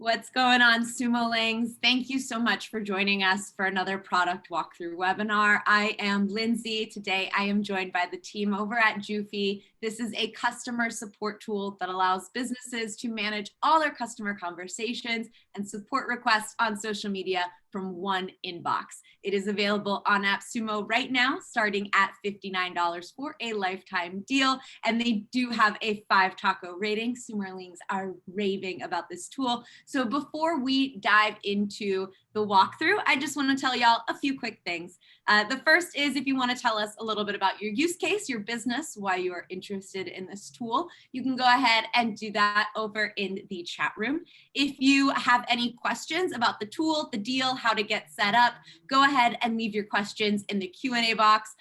What's going on, Sumolings? Thank you so much for joining us for another product walkthrough webinar. I am Lindsay. Today, I am joined by the team over at Juphy. This is a customer support tool that allows businesses to manage all their customer conversations and support requests on social media from one inbox. It is available on AppSumo right now, starting at $59 for a lifetime deal. And they do have a 5-taco rating. Sumerlings are raving about this tool. So before we dive into the walkthrough, I just want to tell y'all a few quick things. The first is if you want to tell us a little bit about your use case, your business, why you are interested in this tool, you can go ahead and do that over in the chat room. If you have any questions about the tool, the deal, how to get set up, go ahead and leave your questions in the Q&A box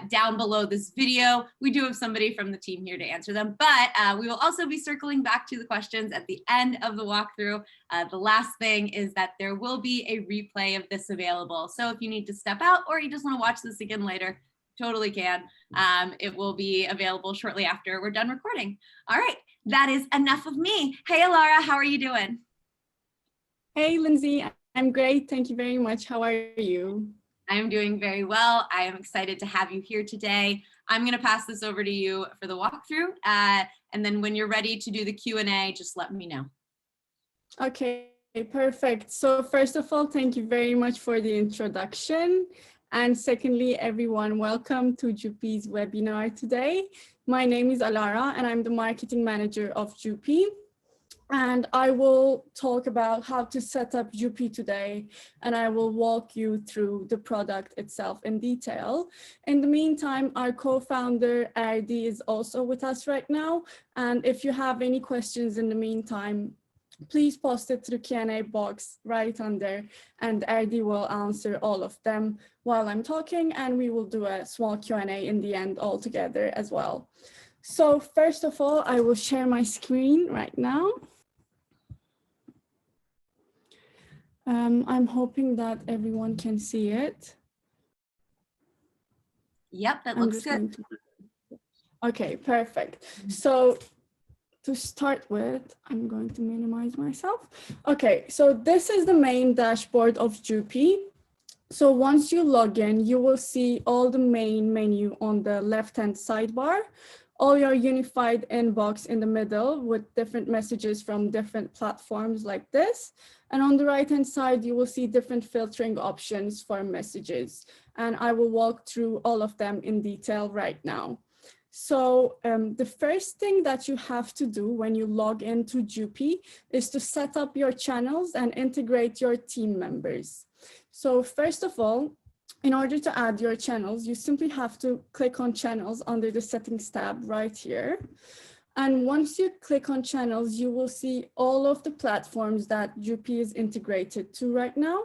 down below this video. We do have somebody from the team here to answer them, but we will also be circling back to the questions at the end of the walkthrough. The last thing is that there will be a replay of this available. So if you need to step out or you just want to watch this again later, totally can. It will be available shortly after we're done recording. All right, that is enough of me. Hey, Alara, how are you doing? Hey, Lindsay, I'm great. Thank you very much. How are you? I'm doing very well. I am excited to have you here today. I'm going to pass this over to you for the walkthrough. And then when you're ready to do the Q&A, just let me know. Okay, perfect. So first of all, thank you very much for the introduction. And secondly, everyone, welcome to Juphy's webinar today. My name is Alara, and I'm the marketing manager of Juphy. And I will talk about how to set up Juphy today, and I will walk you through the product itself in detail. In the meantime, our co-founder, Erdi, is also with us right now. And if you have any questions in the meantime, please post it to the Q&A box right under, and Erdi will answer all of them while I'm talking, and we will do a small Q&A in the end all together as well. So first of all, I will share my screen right now. I'm hoping that everyone can see it. Yep, that looks good. Okay, perfect. So to start with, I'm going to minimize myself. Okay, so this is the main dashboard of Juphy. So once you log in, you will see all the main menu on the left-hand sidebar, all your unified inbox in the middle with different messages from different platforms like this. And on the right-hand side, you will see different filtering options for messages. And I will walk through all of them in detail right now. So the first thing that you have to do when you log into Juphy is to set up your channels and integrate your team members. So first of all, in order to add your channels, you simply have to click on channels under the settings tab right here. And once you click on channels, you will see all of the platforms that Juphy is integrated to right now.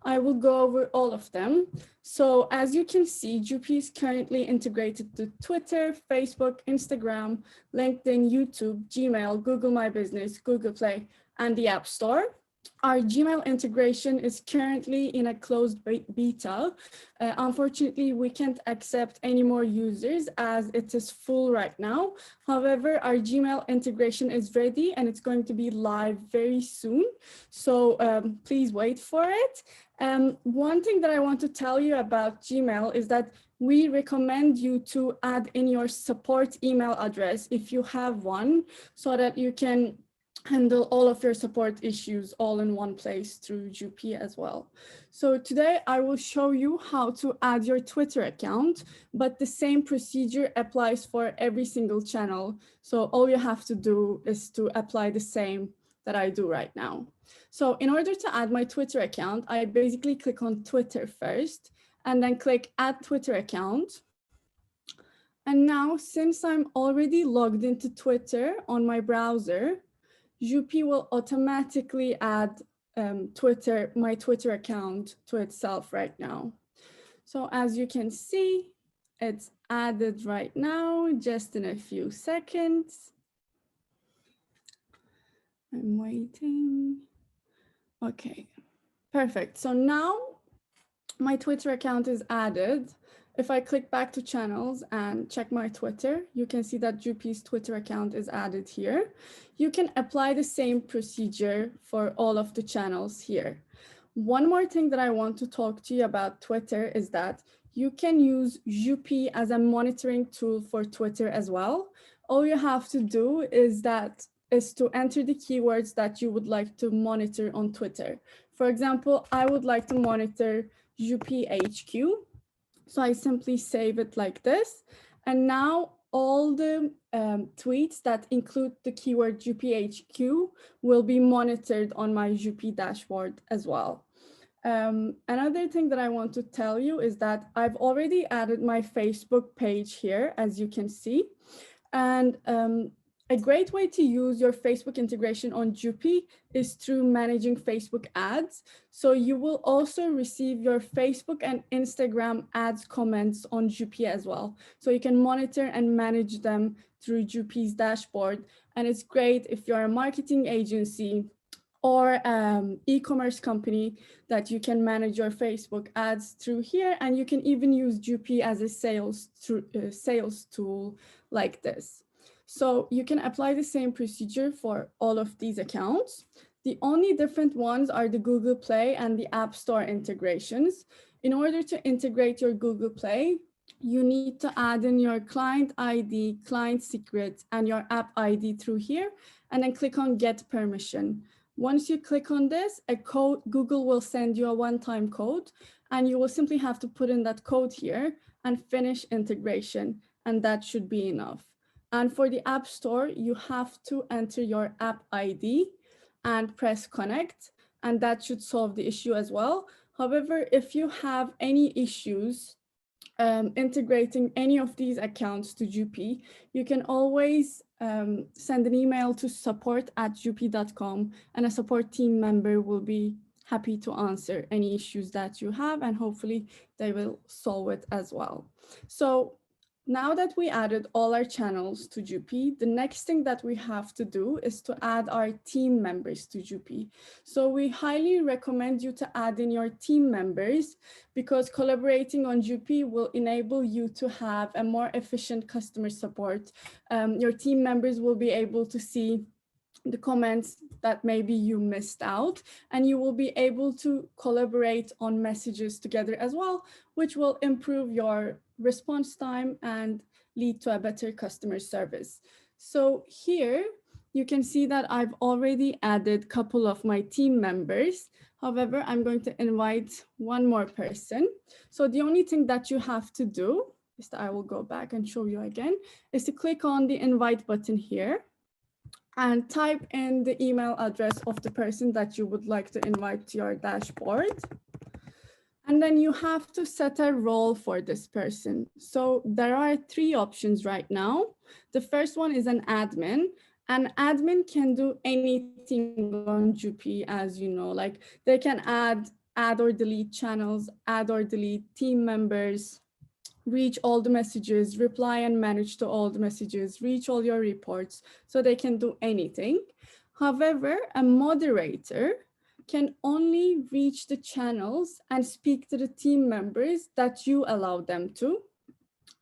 I will go over all of them. So as you can see, Juphy is currently integrated to Twitter, Facebook, Instagram, LinkedIn, YouTube, Gmail, Google My Business, Google Play, and the App Store. Our Gmail integration is currently in a closed beta. Unfortunately, we can't accept any more users as it is full right now. However, our Gmail integration is ready and it's going to be live very soon. So please wait for it. One thing that I want to tell you about Gmail is that we recommend you to add in your support email address if you have one, so that you can handle all of your support issues all in one place through Juphy as well. So today I will show you how to add your Twitter account, but the same procedure applies for every single channel. So all you have to do is to apply the same that I do right now. So in order to add my Twitter account, I basically click on Twitter first and then click Add Twitter Account. And now, since I'm already logged into Twitter on my browser, Juphy will automatically add my Twitter account to itself right now. So as you can see, it's added right now, just in a few seconds. I'm waiting. Okay, perfect. So now my Twitter account is added. If I click back to channels and check my Twitter, you can see that Jupy's Twitter account is added here. You can apply the same procedure for all of the channels here. One more thing that I want to talk to you about Twitter is that you can use Jupy as a monitoring tool for Twitter as well. All you have to do is to enter the keywords that you would like to monitor on Twitter. For example, I would like to monitor Jupy HQ. So I simply save it like this. And now all the tweets that include the keyword JupyHQ will be monitored on my Jupy dashboard as well. Another thing that I want to tell you is that I've already added my Facebook page here, as you can see. And a great way to use your Facebook integration on Jupy is through managing Facebook ads. So you will also receive your Facebook and Instagram ads comments on Jupy as well. So you can monitor and manage them through Jupy's dashboard. And it's great if you're a marketing agency or e-commerce company that you can manage your Facebook ads through here. And you can even use Jupy as a sales tool like this. So you can apply the same procedure for all of these accounts. The only different ones are the Google Play and the App Store integrations. In order to integrate your Google Play, you need to add in your client ID, client secret, and your app ID through here, and then click on Get Permission. Once you click on this, Google will send you a one-time code, and you will simply have to put in that code here and finish integration, and that should be enough. And for the App Store, you have to enter your app ID and press connect, and that should solve the issue as well. However, if you have any issues integrating any of these accounts to Jupy, you can always send an email to support@jupy.com, and a support team member will be happy to answer any issues that you have, and hopefully they will solve it as well. So now that we added all our channels to Jupy, the next thing that we have to do is to add our team members to Jupy. So we highly recommend you to add in your team members, because collaborating on Jupy will enable you to have a more efficient customer support. Your team members will be able to see the comments that maybe you missed out, and you will be able to collaborate on messages together as well, which will improve your response time and lead to a better customer service. So here you can see that I've already added a couple of my team members. However, I'm going to invite one more person. So the only thing that you have to do is that I will go back and show you again, is to click on the invite button here and type in the email address of the person that you would like to invite to your dashboard. And then you have to set a role for this person. So there are 3 options right now. The first one is an admin. An admin can do anything on Jupy, as you know, like they can add or delete channels, add or delete team members, reach all the messages, reply and manage to all the messages, reach all your reports, so they can do anything. However, a moderator can only reach the channels and speak to the team members that you allow them to.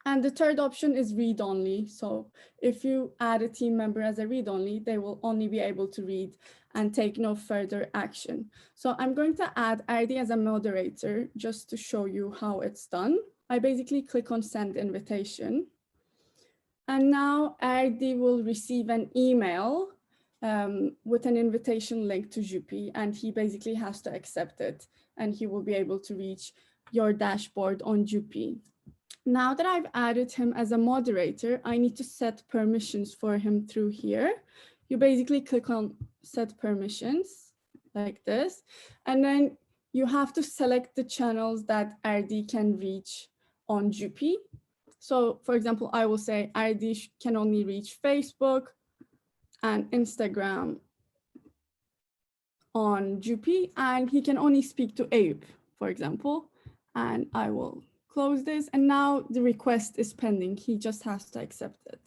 And the third option is read only. So if you add a team member as a read only, they will only be able to read and take no further action. So I'm going to add Ardi as a moderator just to show you how it's done. I basically click on send invitation. And now Ardi will receive an email with an invitation link to Jupy, and he basically has to accept it, and he will be able to reach your dashboard on Jupy. Now that I've added him as a moderator, I need to set permissions for him through here. You basically click on set permissions like this, and then you have to select the channels that Ardi can reach on Jupy. So for example, I will say Ardi can only reach Facebook and Instagram on Jupy, and he can only speak to Abe, for example, and I will close this, and now the request is pending. He just has to accept it.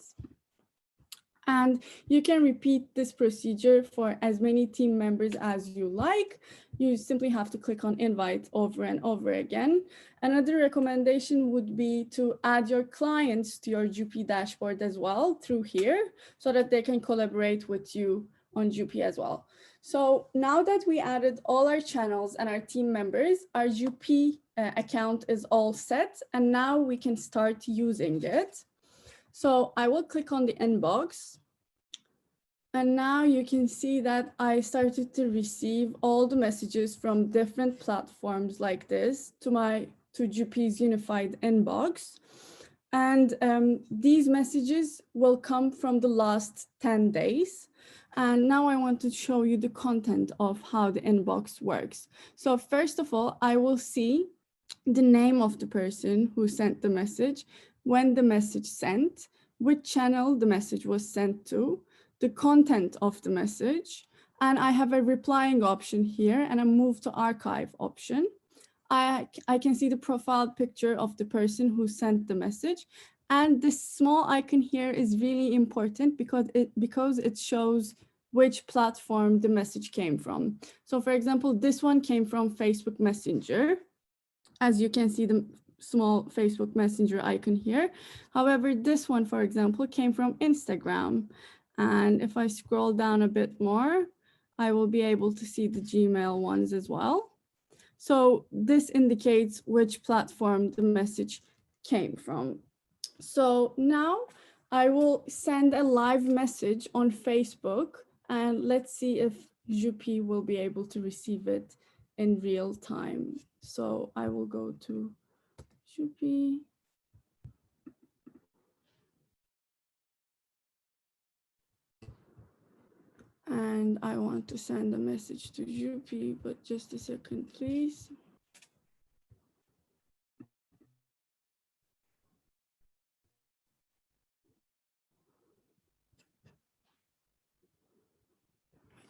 And you can repeat this procedure for as many team members as you like. You simply have to click on invite over and over again. Another recommendation would be to add your clients to your Jupy dashboard as well through here so that they can collaborate with you on Jupy as well. So now that we added all our channels and our team members, our Jupy account is all set, and now we can start using it. So I will click on the inbox. And now you can see that I started to receive all the messages from different platforms like this to Jupy's unified inbox. And these messages will come from the last 10 days. And now I want to show you the content of how the inbox works. So first of all, I will see the name of the person who sent the message, when the message sent, which channel the message was sent to, the content of the message, and I have a replying option here and a move to archive option. I can see the profile picture of the person who sent the message. And this small icon here is really important because it shows which platform the message came from. So for example, this one came from Facebook Messenger. As you can see, the small Facebook Messenger icon here. However, this one, for example, came from Instagram. And if I scroll down a bit more, I will be able to see the Gmail ones as well. So this indicates which platform the message came from. So now I will send a live message on Facebook, and let's see if Jupy will be able to receive it in real time. So I will go to Jupy. And I want to send a message to Jupy, but just a second, please.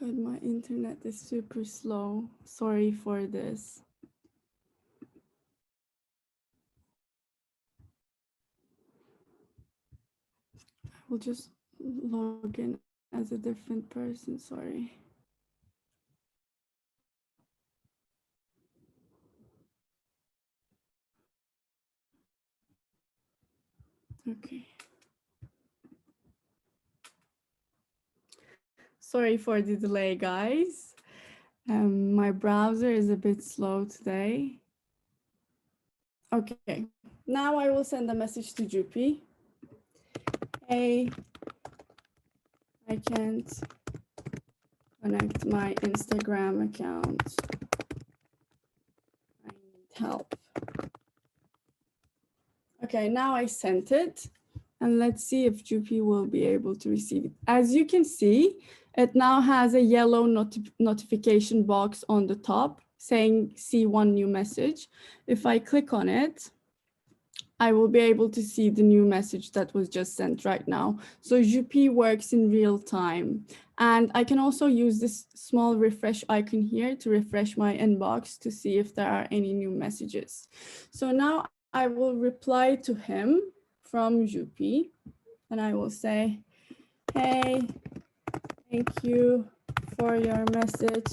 But my internet is super slow. Sorry for this. I will just log in as a different person, sorry. Okay. Sorry for the delay, guys. My browser is a bit slow today. Okay, now I will send a message to Jupy. Hey, I can't connect my Instagram account. I need help. Okay, now I sent it. And let's see if Jupy will be able to receive it. As you can see, it now has a yellow notification box on the top saying see one new message. If I click on it, I will be able to see the new message that was just sent right now. So Jupy works in real time. And I can also use this small refresh icon here to refresh my inbox to see if there are any new messages. So now I will reply to him from Jupy, and I will say, hey, thank you for your message.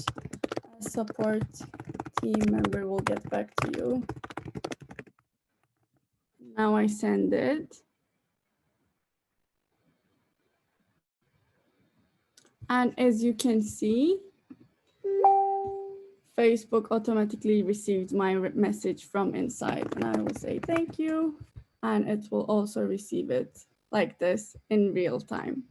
A support team member will get back to you. Now I send it. And as you can see, Facebook automatically received my message from inside, and I will say thank you. And it will also receive it like this in real time.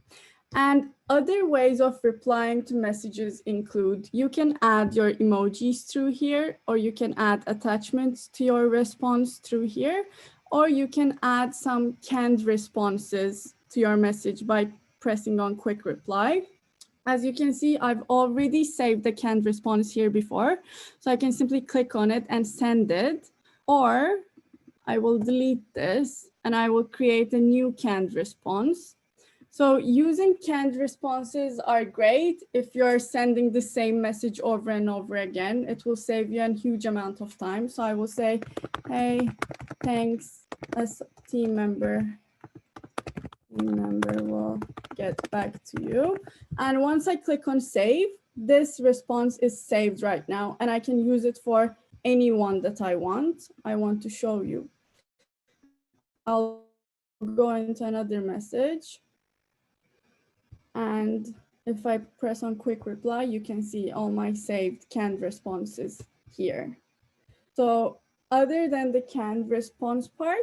And other ways of replying to messages include you can add your emojis through here, or you can add attachments to your response through here, or you can add some canned responses to your message by pressing on quick reply. As you can see, I've already saved the canned response here before, so I can simply click on it and send it, or I will delete this and I will create a new canned response. So using canned responses are great if you're sending the same message over and over again. It will save you a huge amount of time. So I will say, hey, thanks, as team member team member will get back to you. And once I click on save, this response is saved right now, and I can use it for anyone that I want. I want to show you. I'll go into another message. And if I press on quick reply, you can see all my saved canned responses here. So other than the canned response part,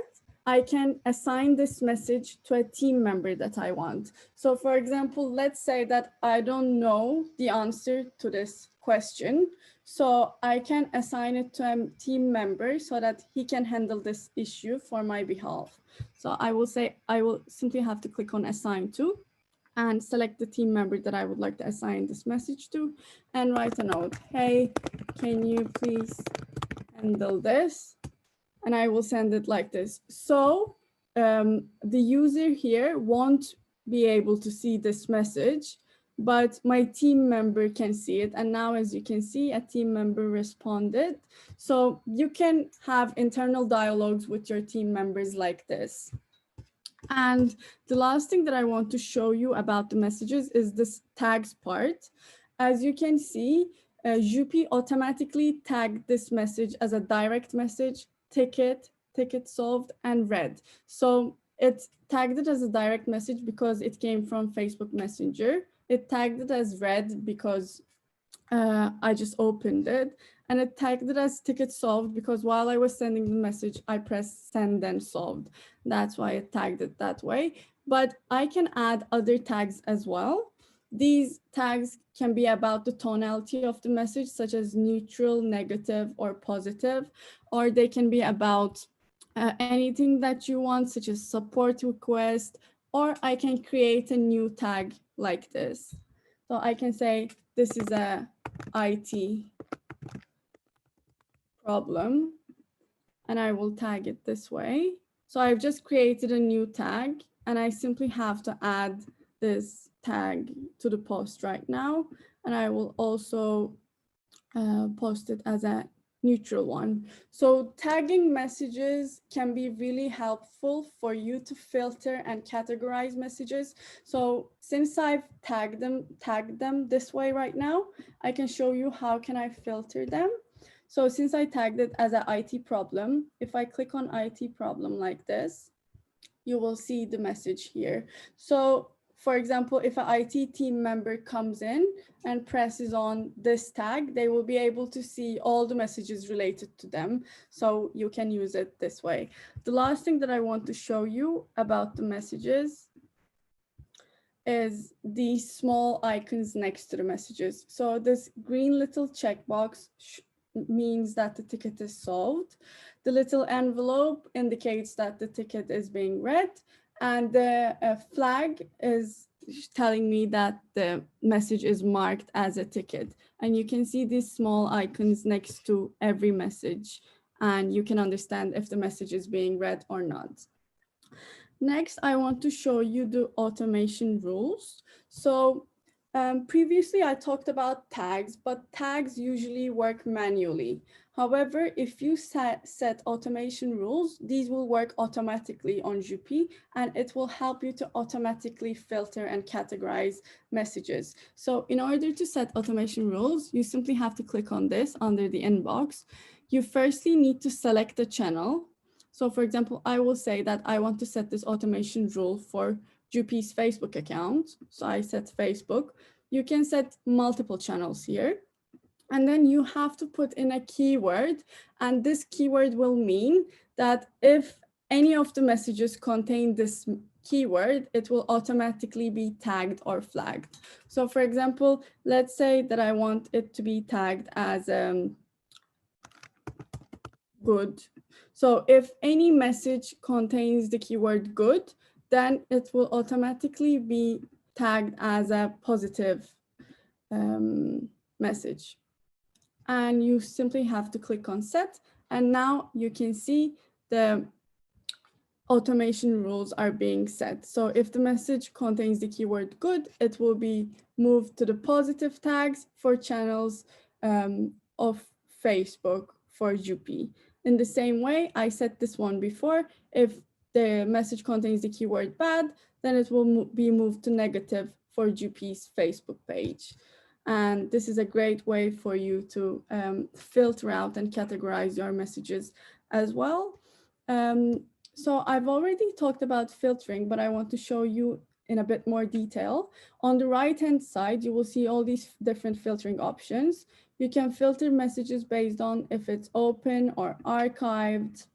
I can assign this message to a team member that I want. So for example, let's say that I don't know the answer to this question. So I can assign it to a team member so that he can handle this issue for my behalf. So I will say, I will simply have to click on assign to and select the team member that I would like to assign this message to and write a note. Hey, can you please handle this? And I will send it like this. So the user here won't be able to see this message, but my team member can see it. And now, as you can see, a team member responded. So you can have internal dialogues with your team members like this. And the last thing that I want to show you about the messages is this tags part. As you can see, Jupy automatically tagged this message as a direct message, ticket, ticket solved, and read. So it tagged it as a direct message because it came from Facebook Messenger. It tagged it as read because I just opened it, and it tagged it as ticket solved because while I was sending the message, I pressed send and solved. That's why it tagged it that way. But I can add other tags as well. These tags can be about the tonality of the message, such as neutral, negative, or positive, or they can be about anything that you want, such as support request, or I can create a new tag like this. So I can say, this is a IT problem, and I will tag it this way. So I've just created a new tag, and I simply have to add this tag to the post right now. And I will also post it as a neutral one. So tagging messages can be really helpful for you to filter and categorize messages. So since I've tagged them this way right now, I can show you how can I filter them. So since I tagged it as an IT problem, if I click on IT problem like this, you will see the message here. So for example, if an IT team member comes in and presses on this tag, they will be able to see all the messages related to them. So you can use it this way. The last thing that I want to show you about the messages is these small icons next to the messages. So this green little checkbox means that the ticket is solved. The little envelope indicates that the ticket is being read, and the flag is telling me that the message is marked as a ticket. And you can see these small icons next to every message, and you can understand if the message is being read or not. Next, I want to show you the automation rules. So previously I talked about tags, but tags usually work manually. However, if you set automation rules, these will work automatically on Jupy, and it will help you to automatically filter and categorize messages. So in order to set automation rules, you simply have to click on this under the inbox. You firstly need to select the channel. So for example, I will say that I want to set this automation rule for Jupy's Facebook account. So I set Facebook. You can set multiple channels here. And then you have to put in a keyword. And this keyword will mean that if any of the messages contain this keyword, it will automatically be tagged or flagged. So for example, let's say that I want it to be tagged as good. So if any message contains the keyword good, then it will automatically be tagged as a positive message. And you simply have to click on set. And now you can see the automation rules are being set. So if the message contains the keyword good, it will be moved to the positive tags for channels of Facebook for Jupy. In the same way, I set this one before. If the message contains the keyword bad, then it will be moved to negative for Jupy's Facebook page. And this is a great way for you to filter out and categorize your messages as well. So I've already talked about filtering, but I want to show you in a bit more detail. On the right-hand side, you will see all these different filtering options. You can filter messages based on if it's open or archived.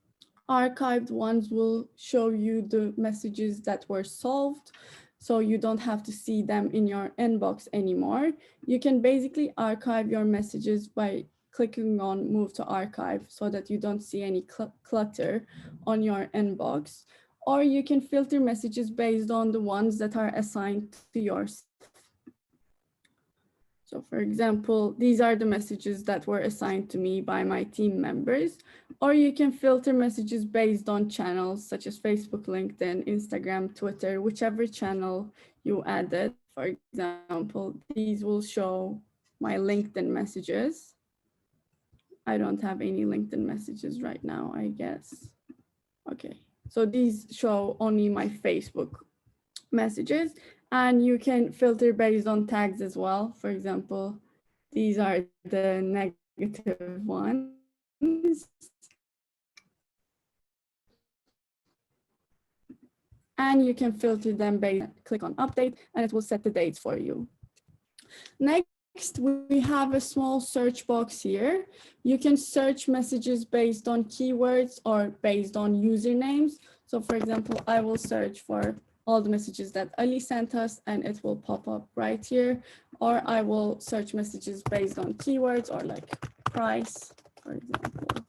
Archived ones will show you the messages that were solved, so you don't have to see them in your inbox anymore. You can basically archive your messages by clicking on Move to Archive so that you don't see any clutter on your inbox. Or you can filter messages based on the ones that are assigned to yourself. So for example, these are the messages that were assigned to me by my team members. Or you can filter messages based on channels such as Facebook, LinkedIn, Instagram, Twitter, whichever channel you added. For example, these will show my LinkedIn messages. I don't have any LinkedIn messages right now, I guess. Okay, so these show only my Facebook messages, and you can filter based on tags as well. For example, these are the negative ones. And you can filter them based, click on update, and it will set the dates for you. Next, we have a small search box here. You can search messages based on keywords or based on usernames. So for example, I will search for all the messages that Ali sent us, and it will pop up right here. Or I will search messages based on keywords or like price, for example.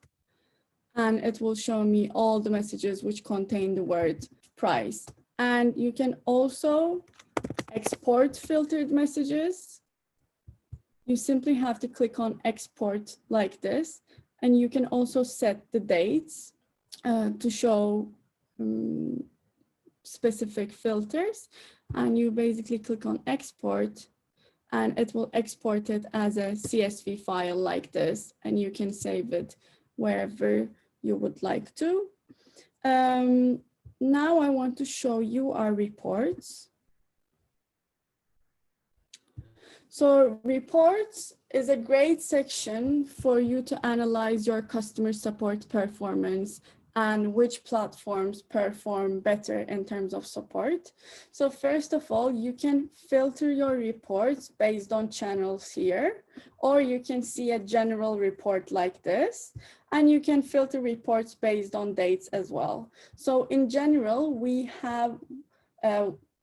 And it will show me all the messages which contain the word price. And you can also export filtered messages. You simply have to click on export like this. And you can also set the dates to show specific filters. And you basically click on export, and it will export it as a CSV file like this. And you can save it wherever you would like to. Now I want to show you our reports. So reports is a great section for you to analyze your customer support performance and which platforms perform better in terms of support. So first of all, you can filter your reports based on channels here, or you can see a general report like this, and you can filter reports based on dates as well. So in general, we have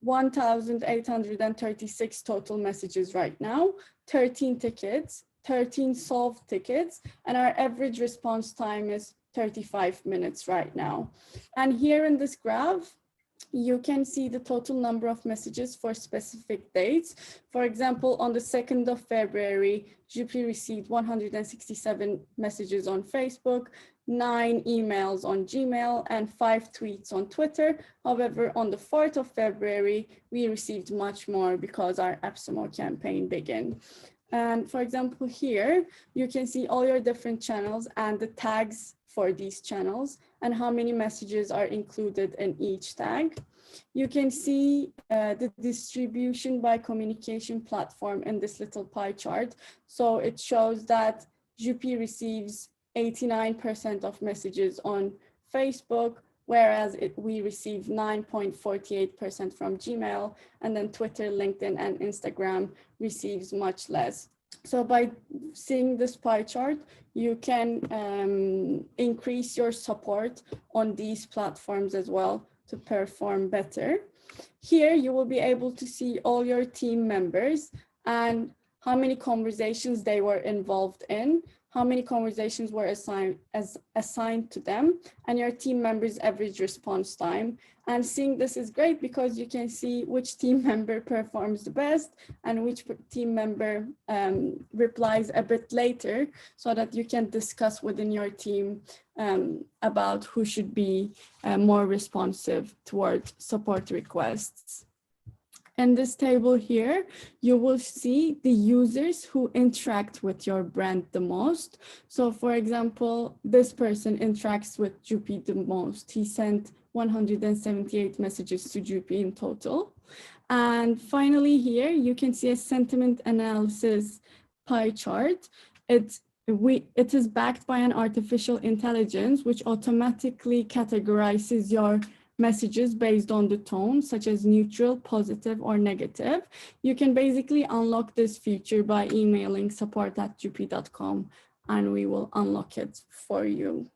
1,836 total messages right now, 13 tickets, 13 solved tickets, and our average response time is 35 minutes right now. And here in this graph, you can see the total number of messages for specific dates. For example, on the 2nd of February, Jupy received 167 messages on Facebook, 9 emails on Gmail, and 5 tweets on Twitter. However, on the 4th of February, we received much more because our AppSumo campaign began. And for example, here, you can see all your different channels and the tags for these channels and how many messages are included in each tag. You can see the distribution by communication platform in this little pie chart. So it shows that Jupy receives 89% of messages on Facebook, whereas we receive 9.48% from Gmail, and then Twitter, LinkedIn, and Instagram receives much less. So by seeing this pie chart, you can increase your support on these platforms as well to perform better. Here, you will be able to see all your team members and how many conversations they were involved in, how many conversations were assigned to them, and your team members' average response time. And seeing this is great because you can see which team member performs the best and which team member replies a bit later, so that you can discuss within your team about who should be more responsive toward support requests. In this table here, you will see the users who interact with your brand the most. So for example, this person interacts with Jupy the most. He sent 178 messages to Jupy in total. And finally here, you can see a sentiment analysis pie chart. It is backed by an artificial intelligence, which automatically categorizes your messages based on the tone, such as neutral, positive, or negative. You can basically unlock this feature by emailing support@jupy.com, and we will unlock it for you.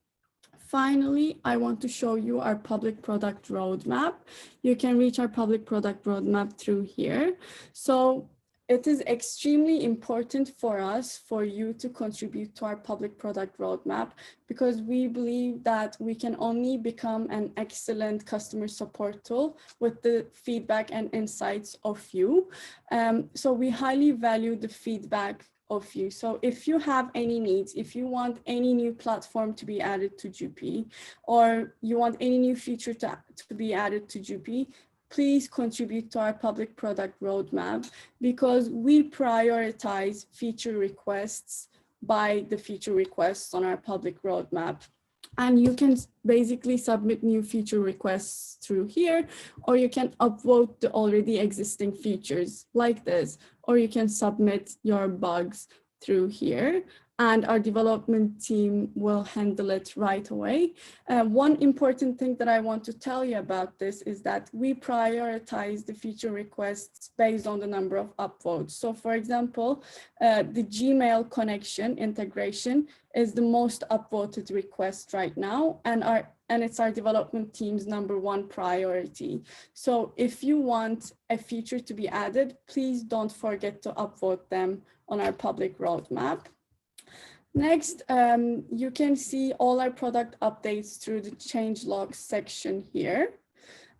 Finally, I want to show you our public product roadmap. You can reach our public product roadmap through here. So it is extremely important for us, for you to contribute to our public product roadmap, because we believe that we can only become an excellent customer support tool with the feedback and insights of you. So we highly value the feedback of you. So if you have any needs, if you want any new platform to be added to Jupy, or you want any new feature to be added to Jupy, please contribute to our public product roadmap, because we prioritize feature requests by the feature requests on our public roadmap. And you can basically submit new feature requests through here, or you can upvote the already existing features like this, or you can submit your bugs through here, and our development team will handle it right away. One important thing that I want to tell you about this is that we prioritize the feature requests based on the number of upvotes. So for example, the Gmail connection integration is the most upvoted request right now, and it's our development team's #1 priority. So if you want a feature to be added, please don't forget to upvote them on our public roadmap. Next, you can see all our product updates through the changelogs section here.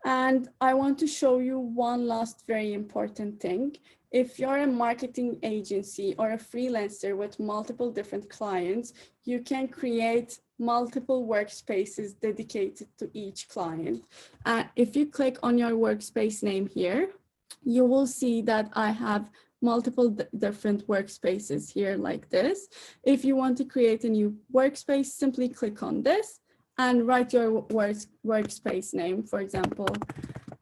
And I want to show you one last very important thing. If you're a marketing agency or a freelancer with multiple different clients, you can create multiple workspaces dedicated to each client. If you click on your workspace name here, you will see that I have multiple different workspaces here like this. If you want to create a new workspace, simply click on this and write your workspace name, for example,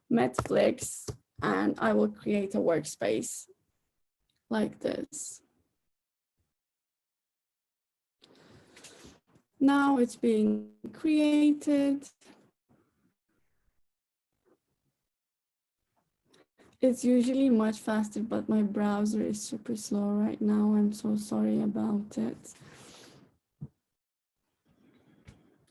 Netflix, and I will create a workspace like this. Now it's being created. It's usually much faster, but my browser is super slow right now. I'm so sorry about it.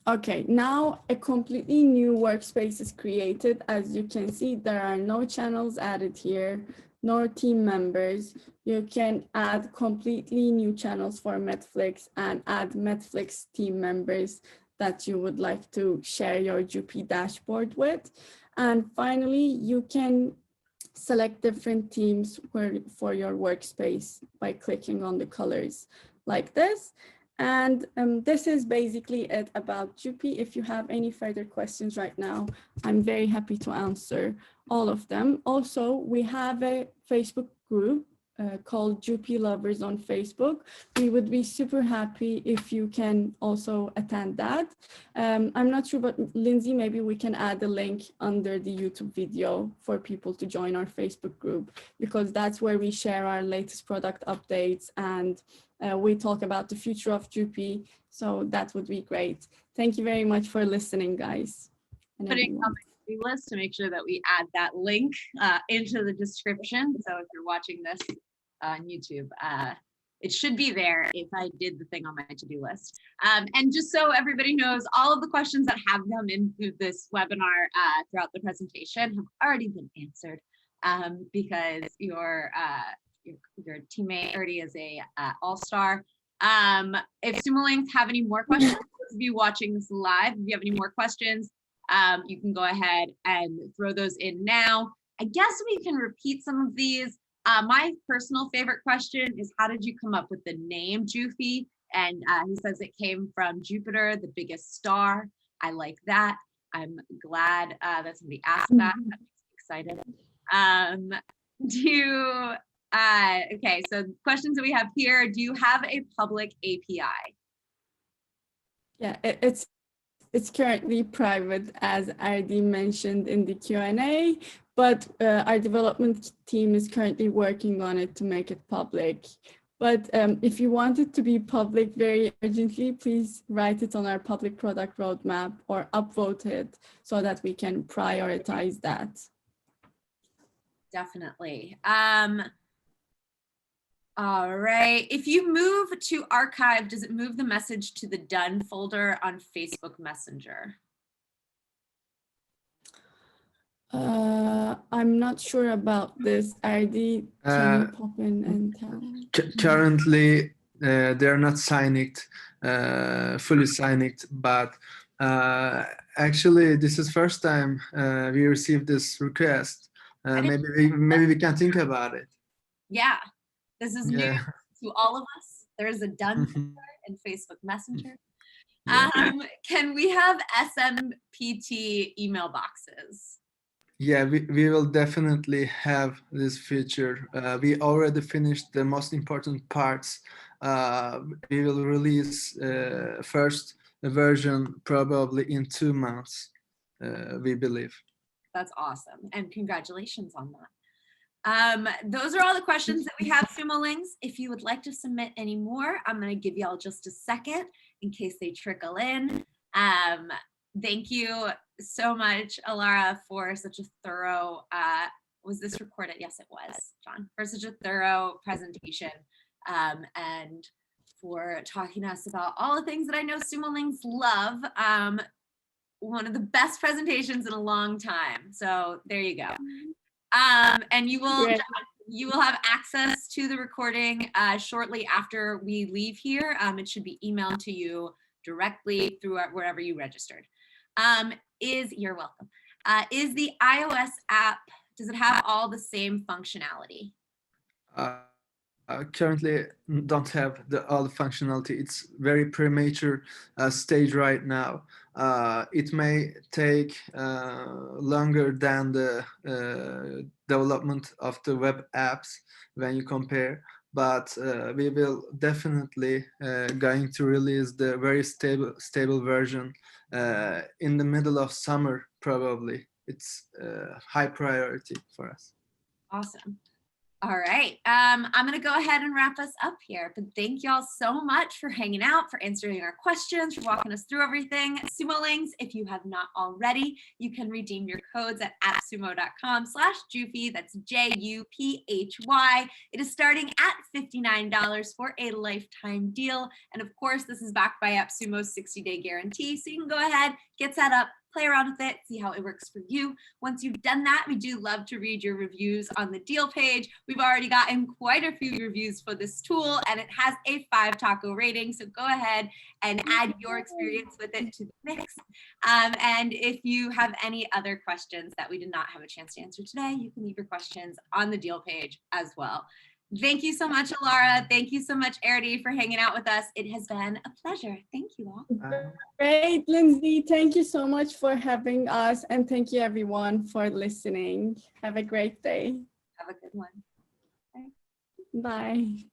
Okay, now a completely new workspace is created. As you can see, there are no channels added here, nor team members. You can add completely new channels for Netflix and add Netflix team members that you would like to share your Jupy dashboard with. And finally, you can select different themes for your workspace by clicking on the colors like this. And this is basically it about Jupy. If you have any further questions right now, I'm very happy to answer all of them. Also, we have a Facebook group called Jupy Lovers on Facebook. We would be super happy if you can also attend that. I'm not sure, but Lindsay, maybe we can add a link under the YouTube video for people to join our Facebook group, because that's where we share our latest product updates and we talk about the future of Jupy. So that would be great. Thank you very much for listening, guys. Putting on my list to make sure that we add that link into the description. So if you're watching this on YouTube, it should be there if I did the thing on my to-do list. And just so everybody knows, all of the questions that have come into this webinar throughout the presentation have already been answered because your teammate already is a all-star. If Sumo Links have any more questions, those of you watching this live, if you have any more questions, you can go ahead and throw those in now. I guess we can repeat some of these. My personal favorite question is, how did you come up with the name Juphy? And he says it came from Jupiter, the biggest star. I like that. I'm glad that somebody asked that. That makes me excited. Okay, so questions that we have here. Do you have a public API? Yeah, it's It's currently private, as Ardi mentioned in the Q&A, but our development team is currently working on it to make it public. But if you want it to be public very urgently, please write it on our public product roadmap or upvote it so that we can prioritize that. Definitely. All right. If you move to archive, does it move the message to the done folder on Facebook Messenger? I'm not sure about this. Ardi, can you pop in and tell? Currently, they're not signed, fully signed, but actually, this is first time we received this request. Maybe we can think about it. Yeah, this is new to all of us. There is a done folder in Facebook Messenger. Can we have SMPT email boxes? Yeah, we will definitely have this feature. We already finished the most important parts. We will release first version probably in 2 months, we believe. That's awesome. And congratulations on that. Those are all the questions that we have, Sumolings. If you would like to submit any more, I'm going to give y'all just a second in case they trickle in. Thank you so much, Alara, for such a thorough, was this recorded? Yes, it was, John, for such a thorough presentation and for talking to us about all the things that I know Sumolings love. One of the best presentations in a long time. So there you go. And you will have access to the recording shortly after we leave here. It should be emailed to you directly through wherever you registered. You're welcome. Is the iOS app, does it have all the same functionality? Currently don't have all the functionality. It's very premature stage right now. It may take longer than the development of the web apps when you compare, but we will definitely going to release the very stable version in the middle of summer probably. It's high priority for us. Awesome. All right. I'm going to go ahead and wrap us up here, but thank y'all so much for hanging out, for answering our questions, for walking us through everything. Sumolings, if you have not already, you can redeem your codes at appsumo.com/Juphy. That's JUPHY. It is starting at $59 for a lifetime deal. And of course, this is backed by AppSumo's 60-day guarantee. So you can go ahead, get set up, play around with it, see how it works for you. Once you've done that, we do love to read your reviews on the deal page. We've already gotten quite a few reviews for this tool, and it has a 5 taco rating. So go ahead and add your experience with it to the mix. And if you have any other questions that we did not have a chance to answer today, you can leave your questions on the deal page as well. Thank you so much, Alara. Thank you so much, Ardi, for hanging out with us. It has been a pleasure. Thank you all. Great, Lindsay. Thank you so much for having us. And thank you, everyone, for listening. Have a great day. Have a good one. Bye.